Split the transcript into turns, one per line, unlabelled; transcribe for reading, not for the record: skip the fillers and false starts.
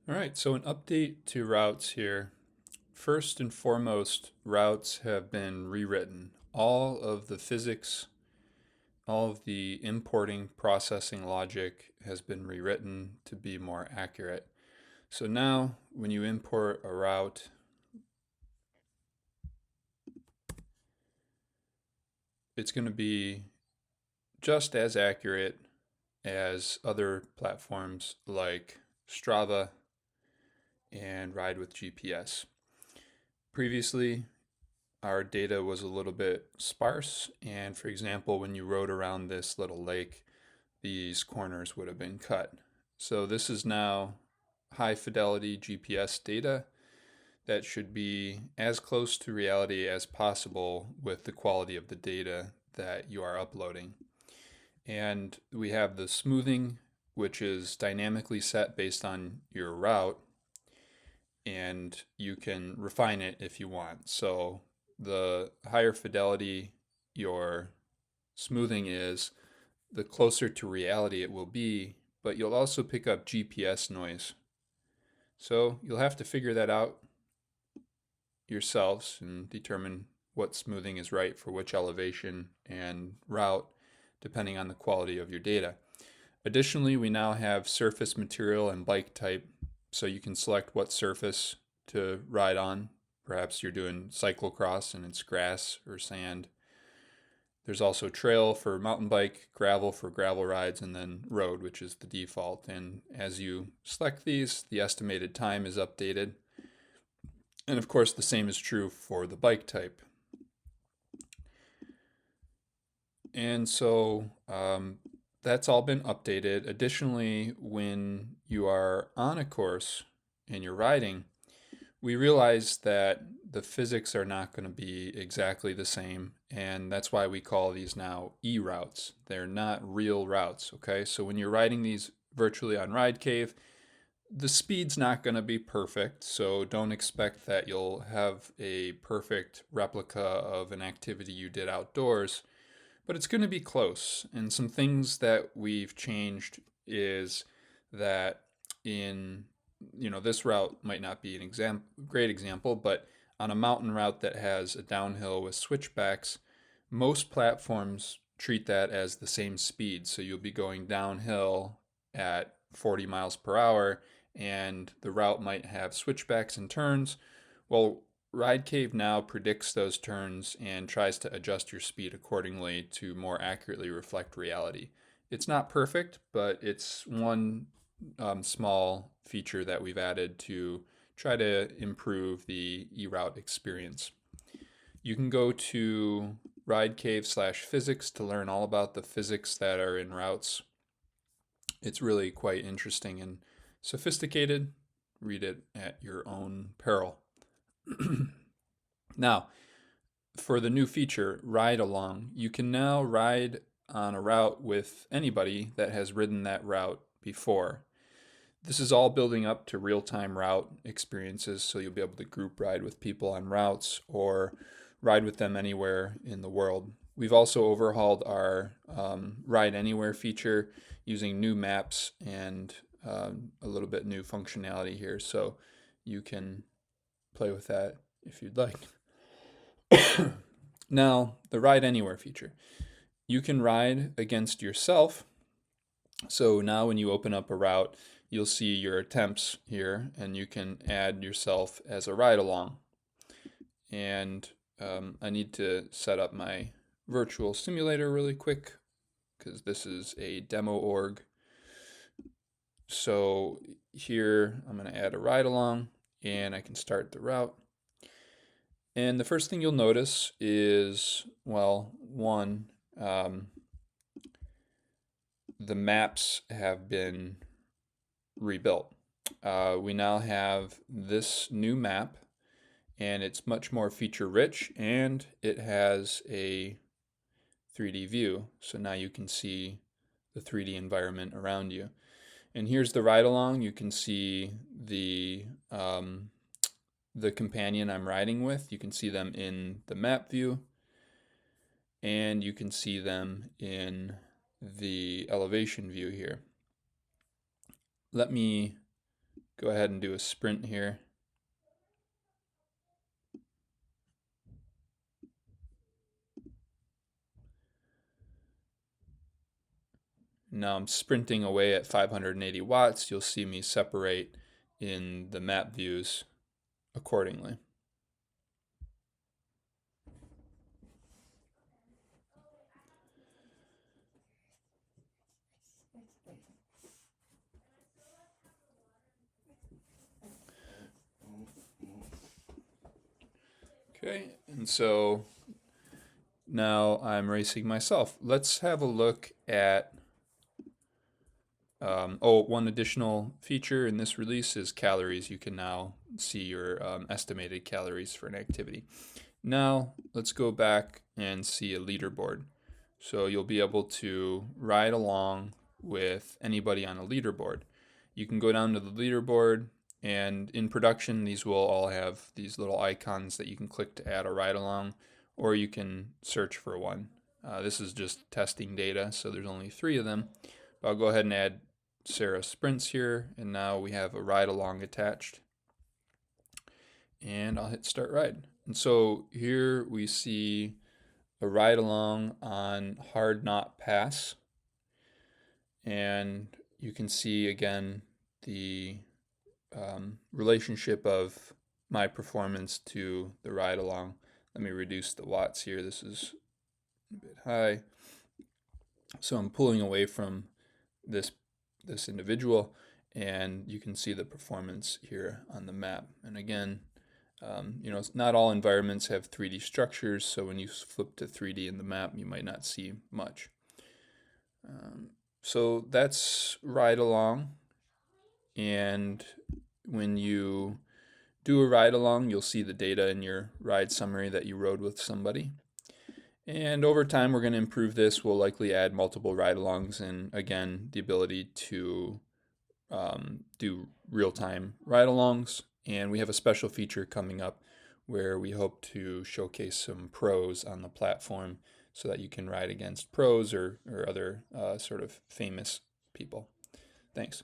All right, so an update to routes here. First and foremost, routes have been rewritten. All of the physics, all of the importing processing logic has been rewritten to be more accurate. So now when you import a route, it's going to be just as accurate as other platforms like Strava and Ride with GPS. Previously, our data was a little bit sparse, and for example, when you rode around this little lake, these corners would have been cut. So this is now high fidelity GPS data that should be as close to reality as possible with the quality of the data that you are uploading. And we have the smoothing, which is dynamically set based on your route, and you can refine it if you want. So the higher fidelity your smoothing is, the closer to reality it will be, but you'll also pick up GPS noise. So you'll have to figure that out yourselves and determine what smoothing is right for which elevation and route, depending on the quality of your data. Additionally, we now have surface material and bike type, so you can select what surface to ride on. Perhaps you're doing cyclocross and it's grass or sand. There's also trail for mountain bike, gravel for gravel rides, and then road, which is the default. And as you select these, the estimated time is updated. And of course, the same is true for the bike type. And so that's all been updated. Additionally, when you are on a course and you're riding, we realize that the physics are not going to be exactly the same, and that's why we call these now e-routes. They're not real routes, okay? So when you're riding these virtually on RideCave, the speed's not going to be perfect, so don't expect that you'll have a perfect replica of an activity you did outdoors, but it's going to be close. And some things that we've changed is that in this route might not be an great example, but on a mountain route that has a downhill with switchbacks, most platforms treat that as the same speed. So you'll be going downhill at 40 miles per hour, and the route might have switchbacks and turns. Well, RideCave now predicts those turns and tries to adjust your speed accordingly to more accurately reflect reality. It's not perfect, but it's one small feature that we've added to try to improve the eRoute experience. You can go to ridecave/physics to learn all about the physics that are in routes. It's really quite interesting and sophisticated. Read it at your own peril. Now, for the new feature, Ride Along, you can now ride on a route with anybody that has ridden that route before. This is all building up to real-time route experiences, so you'll be able to group ride with people on routes or ride with them anywhere in the world. We've also overhauled our Ride Anywhere feature using new maps and a little bit new functionality here, so you can play with that if you'd like. Now, the Ride Anywhere feature. You can ride against yourself. So now when you open up a route, you'll see your attempts here, and you can add yourself as a ride along. And I need to set up my virtual simulator really quick because this is a demo org. So here I'm going to add a ride along, and I can start the route. And the first thing you'll notice is, well, one, the maps have been rebuilt. We now have this new map, and it's much more feature rich, and it has a 3D view. So now you can see the 3D environment around you. And here's the ride along. You can see the companion I'm riding with. You can see them in the map view, and you can see them in the elevation view here. Let me go ahead and do a sprint here. Now I'm sprinting away at 580 watts. You'll see me separate in the map views accordingly. Okay, and so now I'm racing myself. Let's have a look at one additional feature in this release is calories. You can now see your estimated calories for an activity. Now let's go back and see a leaderboard. So you'll be able to ride along with anybody on a leaderboard. You can go down to the leaderboard, and in production these will all have these little icons that you can click to add a ride along, or you can search for one. This is just testing data, so there's only 3 of them. But I'll go ahead and add Sarah Sprints here, and now we have a ride along attached. And I'll hit start ride. And so here we see a ride along on Hard Knot Pass. And you can see again the relationship of my performance to the ride along. Let me reduce the watts here. This is a bit high. So I'm pulling away from this individual, and you can see the performance here on the map. And again, not all environments have 3D structures, so when you flip to 3D in the map, you might not see much. So that's ride along, and when you do a ride along, you'll see the data in your ride summary that you rode with somebody. And over time, we're going to improve this. We'll likely add multiple ride-alongs, and again, the ability to do real-time ride-alongs. And we have a special feature coming up where we hope to showcase some pros on the platform so that you can ride against pros or other sort of famous people. Thanks.